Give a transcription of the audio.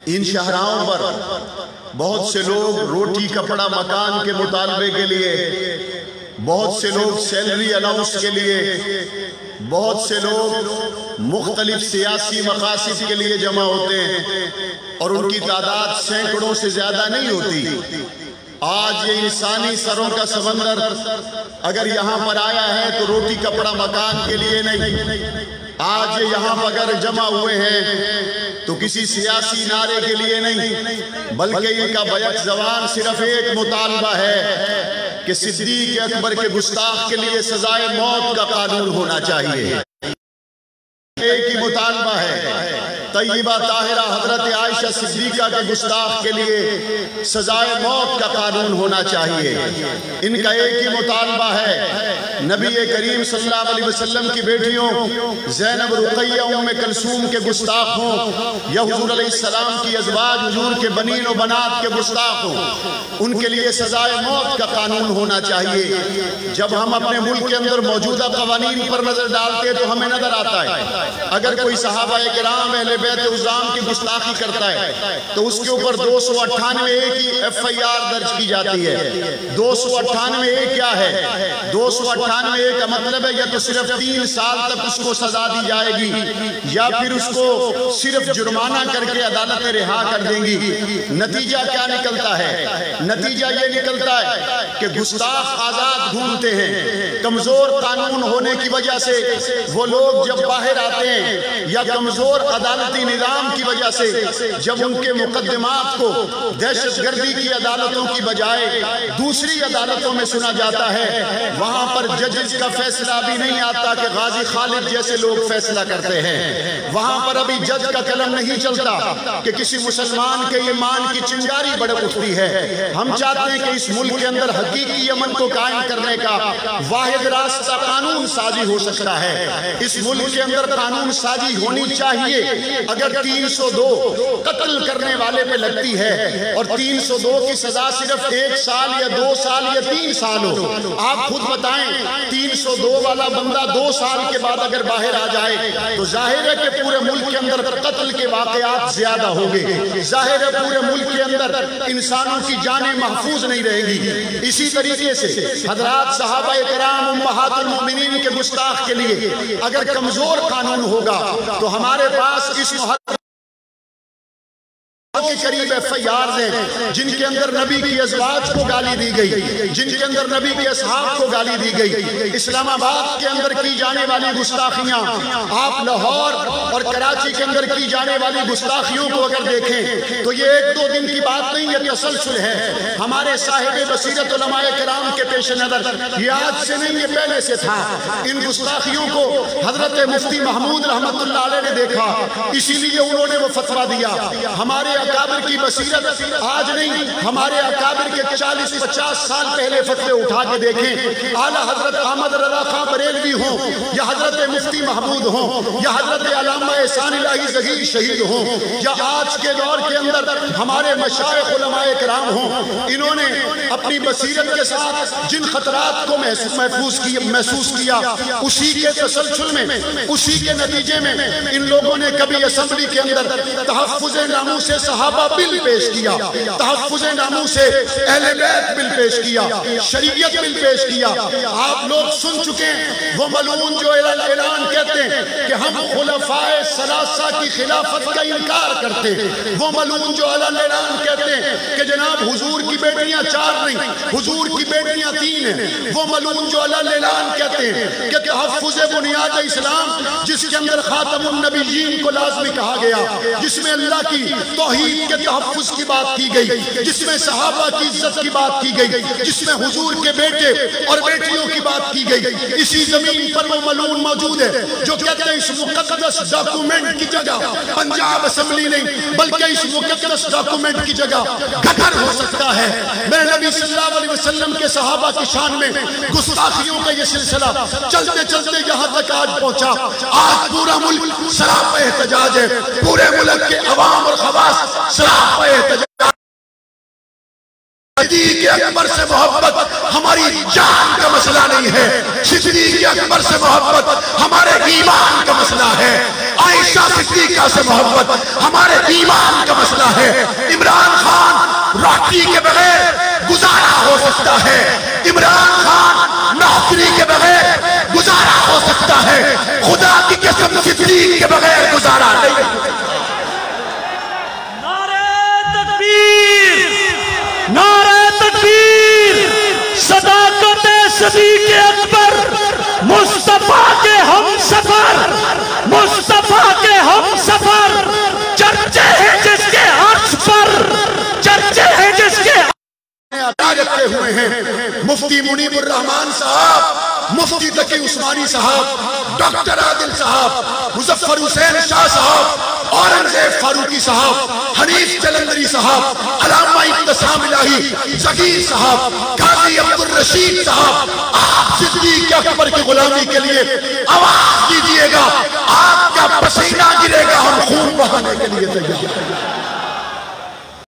ان شاہراہوں پر بہت سے لوگ روٹی کپڑا مکان کے مطالبے کے لیے، بہت سے لوگ سیلری الاؤنس کے لیے، بہت سے لوگ مختلف سیاسی مقاصد کے لیے جمع ہوتے ہیں، اور ان کی تعداد سینکڑوں سے زیادہ نہیں ہوتی۔ آج یہ انسانی سروں کا سمندر اگر یہاں پر آیا ہے تو روٹی کپڑا مکان کے لیے نہیں، آج یہ یہاں پر اگر جمع ہوئے ہیں تو کسی سیاسی نعرے کے لیے نہیں، بلکہ ان کا بیک زبان صرف ایک مطالبہ ہے کہ صدیق اکبر کے گستاخ کے لیے سزائے موت کا قانون ہونا چاہیے۔ ایک ہی مطالبہ ہے، طیبہ طاہرہ حضرت عائشہ صدیقہ کے گستاخ کے لیے سزائے موت کا قانون ہونا چاہیے۔ ان کا ایک ہی مطالبہ ہے، نبی کریم صلی اللہ علیہ وسلم کی بیٹیوں زینب، رقیہ، ام کلثوم کے گستاخ ہوں، یا حضور علیہ السلام کی ازواج حضور کے بنین و بنات کے گستاخ ہوں، ان کے لیے سزائے موت کا قانون ہونا چاہیے۔ جب ہم اپنے ملک کے اندر موجودہ قوانین پر نظر ڈالتے ہیں تو ہمیں نظر آتا ہے اگر کوئی صحابہ کرام اہل بیت عظام کی گستاخی کرتا ہے تو اس کے اوپر 298 کی ایف آئی آر درج کی جاتی ہے۔ 298 کیا ہے؟ 298 کا مطلب ہے یا تو صرف 3 سال تک اس کو سزا دی جائے گی، یا پھر اس کو صرف جرمانہ کر کے عدالتیں رہا کر دیں گی۔ نتیجہ کیا نکلتا ہے؟ نتیجہ یہ نکلتا ہے کہ گستاخ آزاد گھومتے ہیں۔ کمزور قانون ہونے کی وجہ سے وہ لوگ جب باہر آتے ہیں، یا کمزور عدالتی نظام کی وجہ سے جب ان کے مقدمات کو دہشت گردی کی عدالتوں کی بجائے دوسری عدالتوں میں سنا جاتا ہے، وہاں پر ججز کا فیصلہ بھی نہیں آتا کہ غازی خالد جیسے لوگ فیصلہ کرتے ہیں۔ وہاں پر ابھی جج کا قلم نہیں چلتا کہ کسی مسلمان کے ایمان کی چنگاری بڑھ اٹھتی ہے۔ ہم چاہتے ہیں کہ اس ملک کے اندر حقیقی امن کو قائم کرنے کا واحد راستہ قانون سازی ہو سکتا ہے۔ اس ملک کے اندر قانون سازی ہونی چاہیے۔ اگر 302 قتل کرنے والے پہ لگتی ہے اور 302 کی سزا صرف 1 سال یا 2 سال یا 3 سال ہو، آپ خود بتائیں 302 والا بندہ 2 سال کے بعد اگر باہر آ جائے تو ظاہر ہے کہ پورے ملک کے اندر قتل کے واقعات زیادہ ہوں گے، ظاہر ہے پورے ملک کے اندر انسانوں کی جانیں محفوظ نہیں رہیں گی۔ اسی طریقے سے حضرات صحابہ کرام امہات المؤمنین کے گستاخ کے لیے اگر کمزور قانون ہوگا تو ہمارے پاس اس محل کے قریب ایف آئی آرز ہیں جن کے اندر نبی کی ازواج کو گالی دی گئی، جن کے اندر نبی کے اصحاب کو گالی دی گئی۔ اسلام آباد کے اندر کی جانے والی گستاخیاں، آپ لاہور اور کراچی کے اندر کی جانے والی گستاخیوں کو اگر دیکھیں تو یہ 1-2 دن کی بات نہیں، یہ تسلسل ہے۔ ہمارے صاحب بصیرت علماء کرام کے پیش نظر یہ آج سے نہیں، یہ پہلے سے تھا۔ ان گستاخیوں کو حضرت مفتی محمد رحمت اللہ علیہ نے دیکھا، اسی لیے انہوں نے وہ فتویٰ دیا۔ ہمارے اکابر کی بصیرت آج نہیں، ہمارے اکابر کے 40-50 سال پہلے فتوے اٹھا کے دیکھیں۔ اعلیٰ حضرت احمد رضا خان بریلوی ہوں، یا حضرت مفتی محمود ہوں، یا حضرت علامہ احسان الہی ظہیر شہید ہوں، یا آج کے دور کے اندر ہمارے مشائخ علماء کرام ہوں، انہوں نے اپنی بصیرت کے ساتھ جن خطرات کو محسوس کیا، اسی کے تسلسل میں، اسی کے نتیجے میں ان لوگوں نے کبھی اسمبلی کے اندر تحفظ ناموس صحابہ بل پیش کیا، تحفظ ناموس اہل بیت بل پیش کیا، شریعت بل پیش کیا۔ آپ لوگ سن چکے ہیں وہ ملعون جو اعلان کہتے ہیں کہ ہم خلفائے ثلاثہ کی خلافت کا انکار کرتے ہیں، وہ ملعون جو اعلان کہتے ہیں کہ جناب حضور کی بیٹیاں 4 نہیں، حضور کی بیٹیاں 3 ہیں، وہ ملعون جو اعلان کہتے ہیں کہ تحفظ بنیاد اسلام جس کے اندر خاتم النبیین کو لازمی کہا گیا، جس میں اللہ کی توحید کے تحفظ کی بات کی گئی، جس میں صحابہ کی عزت کی بات کی گئی، جس میں حضور کے بیٹے اور بیٹیوں کی بات کی گئی، اسی زمین پر وہ ملعون موجود ہے جو کہتے ہیں اس مقدس ڈاکومنٹ کی جگہ پنجاب اسمبلی نہیں بلکہ اس مقدس ڈاکومنٹ کی جگہ گھر ہو سکتا ہے۔ میرے نبی صلی اللہ علیہ وسلم کے صحابہ کی شان میں گستاخیوں کا یہ سلسلہ چلتے چلتے یہاں تک آج پہنچا۔ آج پورا ملک سراپا احتجاج ہے، پورے ملک کے عوام اور خواص سراپا احتجاج۔ صدیق اکبر سے محبت ہماری جان کا مسئلہ نہیں ہے، صدیق اکبر سے محبت ہمارے ایمان کا مسئلہ ہے، عائشہ صدیقہ سے محبت ہمارے ایمان کا مسئلہ ہے۔ مفتی کے بغیر گزارا ہو سکتا ہے، عمران خان نوکری کے بغیر گزارا ہو سکتا ہے، خدا کی قسم صدیق کے بغیر گزارا نہیں۔ نعرہ تکبیر، صداقت صدیق اکبر، مصطفیٰ کے ہم سفر، مصطفیٰ کے ہم سفر، چرچے ہیں جس کے عرش پر، چرچے ہیں جس کے رکھے ہوئے ہیں مفتی منیب الرحمان صاحب، مفتی تقی عثمانی صاحب، ڈاکٹر عادل صاحب، مظفر حسین شاہ صاحب، اورنگزیب فاروقی صاحب، حنیف جالندھری صاحب، علامہ ابتسام الہی ذکیر صاحب، قاضی عبدالرشید صاحب، آپ صدیق اکبر کی غلامی کے لیے آواز دیجئے گا، آپ کا پسینہ گرے گا، ہم خون بہانے کے لیے تیار ہیں۔